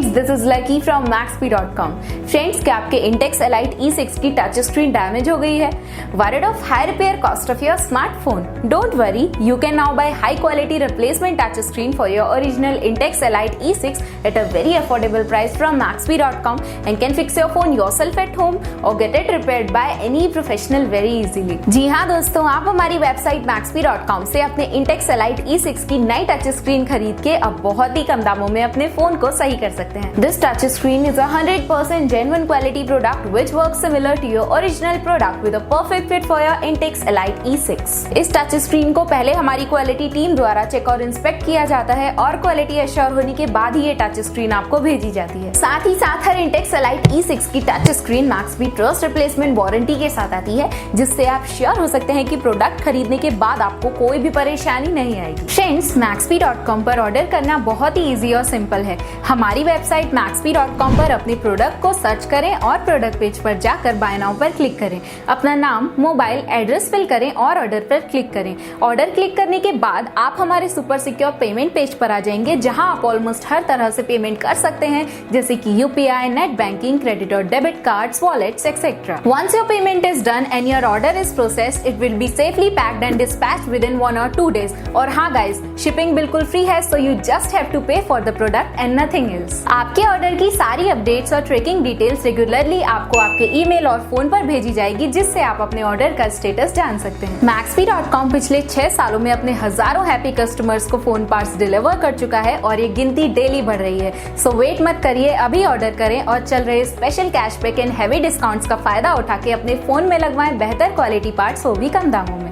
Friends, this is lucky from maxp.com। Friends, क्या आपके Intex elite E6 की touch screen damage हो गई है? Worried of high repair cost of your smartphone? Don't worry, you can now buy high quality replacement touch screen for your original Intex Elite E6 at a very affordable price from maxp.com and can fix your phone yourself at home or get it repaired by any professional very easily। जी हाँ दोस्तों, आप हमारी website maxp.com से अपने Intex Elite E6 की नई touch screen खरीद के अब बहुत ही कम दामों में अपने फोन को सही कर सकते हैं। This touch screen is a 100% genuine quality product which works similar to your original product with a perfect fit for your Intex Elite E6। इस टच स्क्रीन को पहले हमारी क्वालिटी टीम द्वारा चेक और इंस्पेक्ट किया जाता है और क्वालिटी एश्योर होने के बाद ही ये टच स्क्रीन आपको भेजी जाती है। साथ ही साथ हर Intex Elite E6 की touch screen maxp trust replacement warranty के साथ आती है, जिससे आप श्योर हो सकते हैं कि प्रोडक्ट खरीदने के बाद आपको कोई भी परेशानी नहीं आएगी। फ्रेंड्स, maxp.com पर ऑर्डर करना बहुत ही इजी और सिंपल है। हमारी वेबसाइट maxp.com पर अपने प्रोडक्ट को सर्च करें और प्रोडक्ट पेज पर जाकर बाय नाउ पर क्लिक करें। अपना नाम, मोबाइल, एड्रेस फिल करें और ऑर्डर पर क्लिक करें। ऑर्डर क्लिक करने के बाद आप हमारे सुपर सिक्योर पेमेंट पेज पर आ जाएंगे, जहां आप ऑलमोस्ट हर तरह से पेमेंट कर सकते हैं, जैसे कि UPI, नेट बैंकिंग, क्रेडिट और debit cards, wallets etcetera. Once your payment is done and your order is processed, it will be safely packed and dispatched within 1 or 2 days। और हाँ गाइस, शिपिंग बिल्कुल free है, so you just have to pay for the product and nothing else। आपके order की सारी updates और tracking details regularly आपको आपके ईमेल और फोन पर भेजी जाएगी, जिससे आप अपने ऑर्डर का स्टेटस जान सकते हैं। maxp.com पिछले 6 सालों में अपने हजारों हैप्पी कस्टमर्स को फोन पार्ट्स डिलीवर कर चुका है और ये गिनती डेली बढ़ रही है। सो वेट मत करिए, अभी ऑर्डर करें और चल रहे special cashback and heavy discounts का फायदा उठा के अपने फोन में लगवाएं बेहतर क्वालिटी पार्ट्स, वो भी कम दामों में।